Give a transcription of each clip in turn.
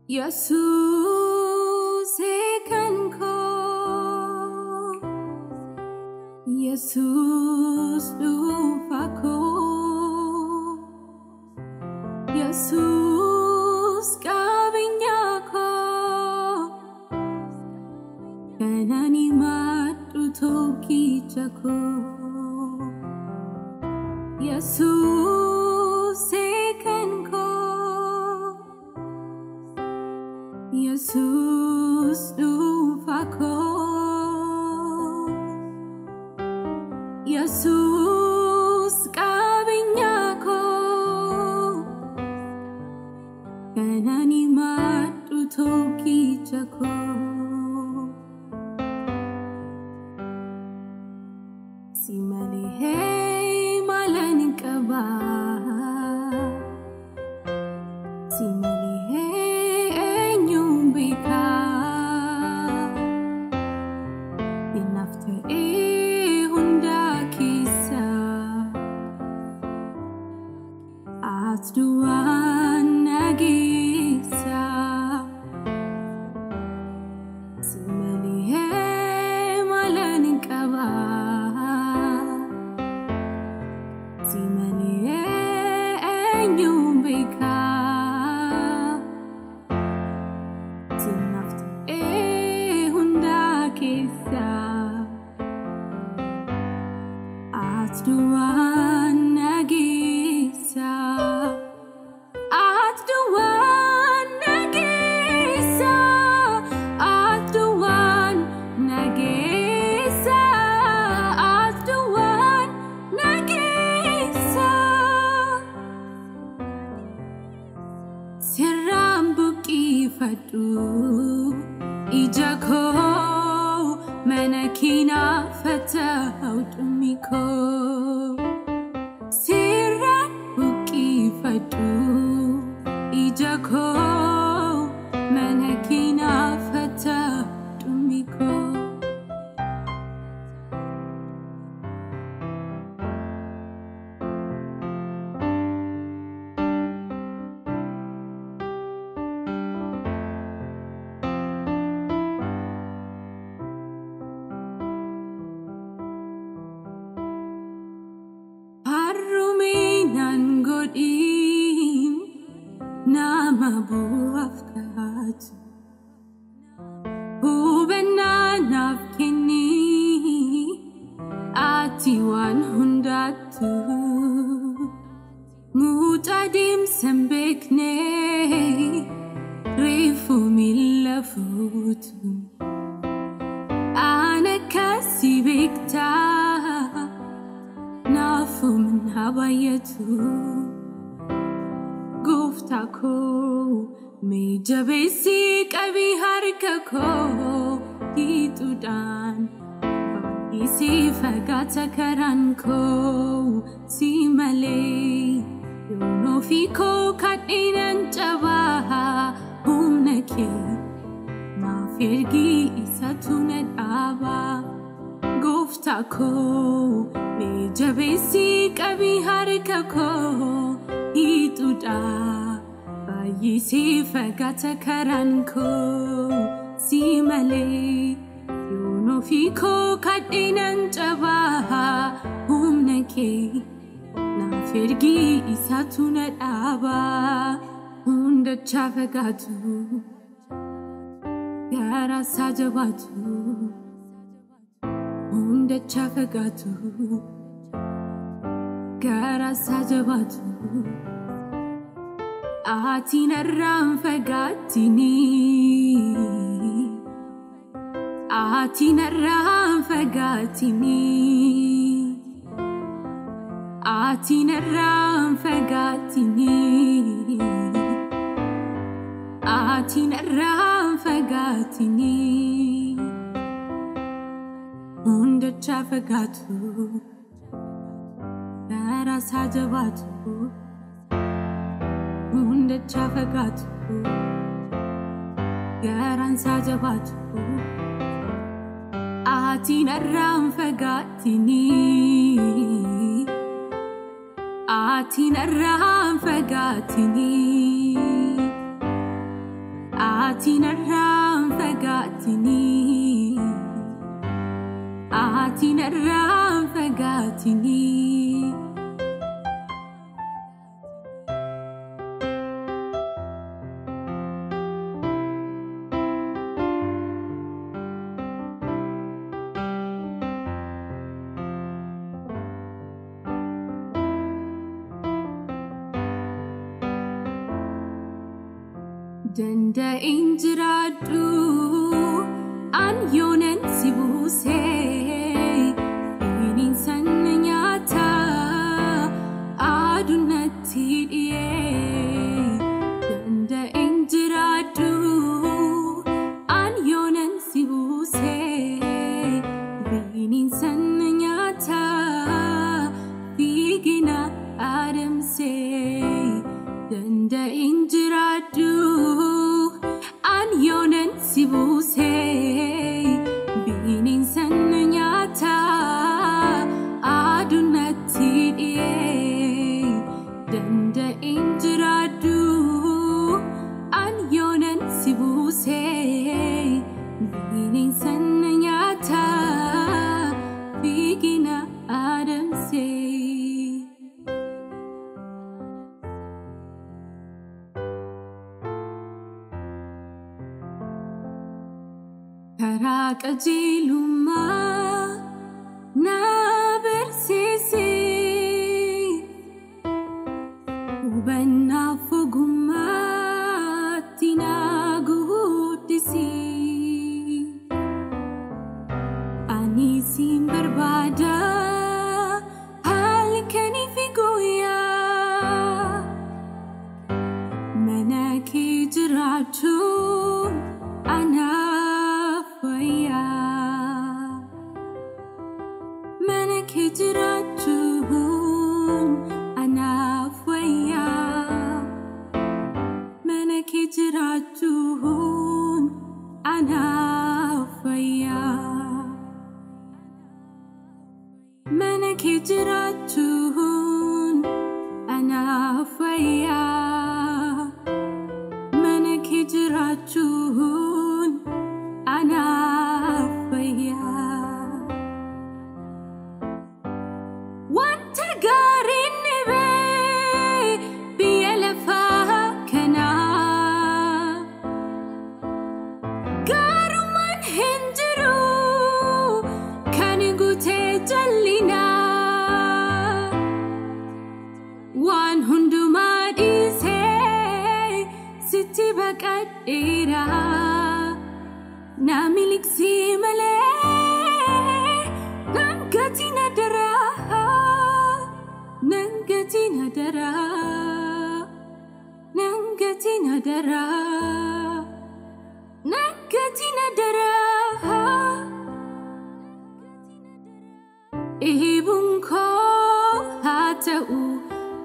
Yesus kan ko, Yesus lupa ko, Yesus kabinya ko, kanani matu toki jako, Yesus kan ko. Yesus lupa ko, Yesus kabinya ko, kanani matu toki jako, si malihei malaning kaba, si malihei Duan nagisa simalihe malaning kaba simalihe enyong bika tinafte hunda kisa at duan nagisa Fadu ijako manakina fata autumiko siran buki fadu ijako manakina fata autumiko Nama buaf kat Hubena nafkini Atiwan hundatu Mutadim sembekne Rifu milafutu Ana kasi bikta Nafu min habayatu Gufta ko, me jabesi kabi harka ko, itu dan isi fagata karan ko, si male, yono fiko katinan jabaha, humnake, na firgi isa tuned aba. Gufta ko, me jabesi kabi harka ko. Itu dah bayi si fagata karanko si male yono fiko kadinan jabaha humnake na firgi isatunat aba hunda chavagatu yara sajabatu hunda chavagatu Gara sajabatu Atina ram fagatini Atina ram fagatini Atina ram fagatini Atina ram fagatini Hunda chafagatu Gara sajabatu Hunda chafagatu Garan sajabatu Atina ram fagatini Atina ram fagatini narraan fagaatini ati narraan fagaatini Danda injiradu an yonen sibuse inin sannyata adunati diye Danda injiradu an yonen sibuse inin sannyata figina adam say Danda injiradu an yonen sibuse binin sannyata adunati diye Danda injiradu an yonen sibuse binin sannyata bigina adam say Karakajiluma na bersisi ubanna foguma tinagudisi anisim berbada halkani figuya manaki jiratu ana Hijratuhun anafwaya Mana hijratuhun anafwaya Mana hijratuhun anafwaya Mana hijratuhun anafwaya Era na milik si male nangati nadara nangati nadara nangati nadara nangati nadara ibun ko hatau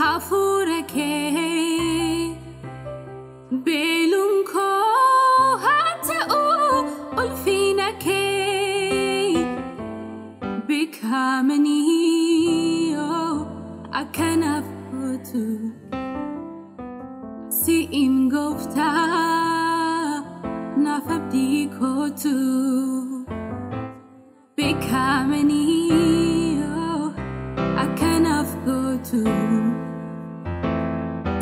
hafurake belum ko hatau ulfinake bikamani akan afutu si imgofta nafabdi kotu bikamani akan afutu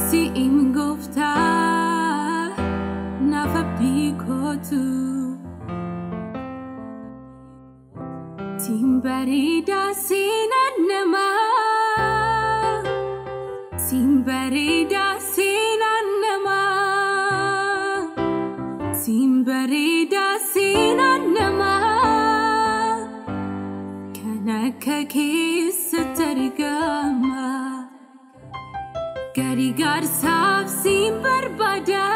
si imgofta nafabdi kotu Timbarida sinanama Timbarida sinanama Timbarida sinanama Kanaka kisa tarigama Garigar sab simbarbada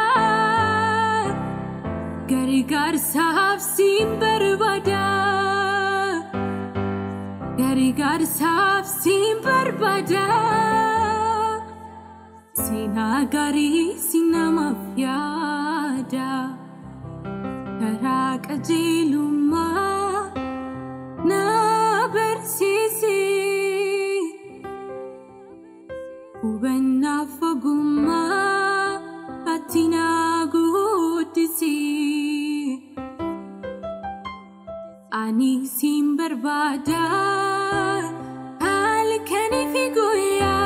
Garigar sab simbarbada Garigar sab simbarbada Sina gari sina mafyada Karakajiluma na bersisi ubanna foguma atina gudisi Ani simber bada alkani figuya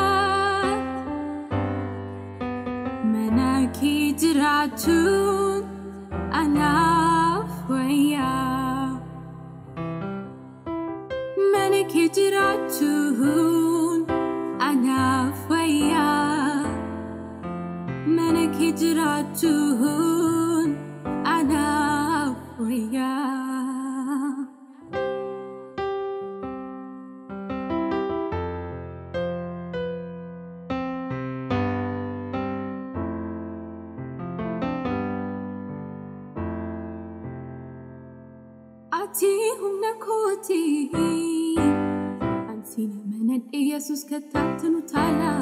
Manaki jiratun anafwaya Manaki jiratun anafwaya Manaki jiratun anafwaya Ati humna koti Ansina manad Jesus katatanu tala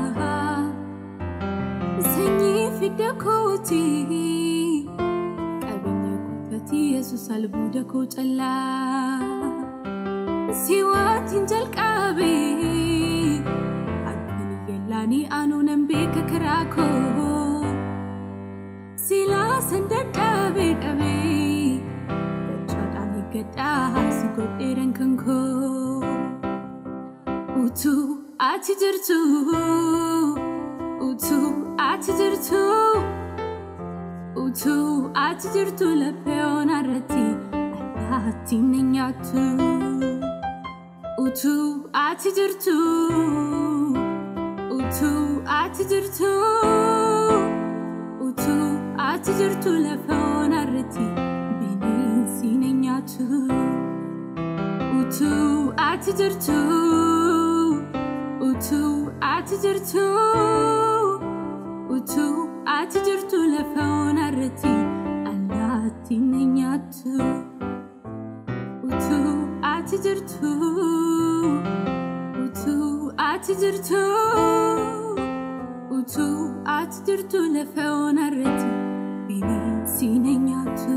Senyi fida koti Kabinya kutati Jesus albuda kotala Siwat injal kabe Akani yelani anu nambeka karako Sila sandar kabe kabe Gadasi goderen kanko Utu atijirtu Utu atijirtu Utu atijirtu lepeona rati Alati nenyatu Utu atijirtu Utu atijirtu Utu atijirtu lepeona rati Sinenyatu Utu atijirtu Utu atijirtu Utu atijirtu lefona reti Alati nenyatu Utu atijirtu Utu atijirtu Utu atijirtu lefona reti Bini sinenyatu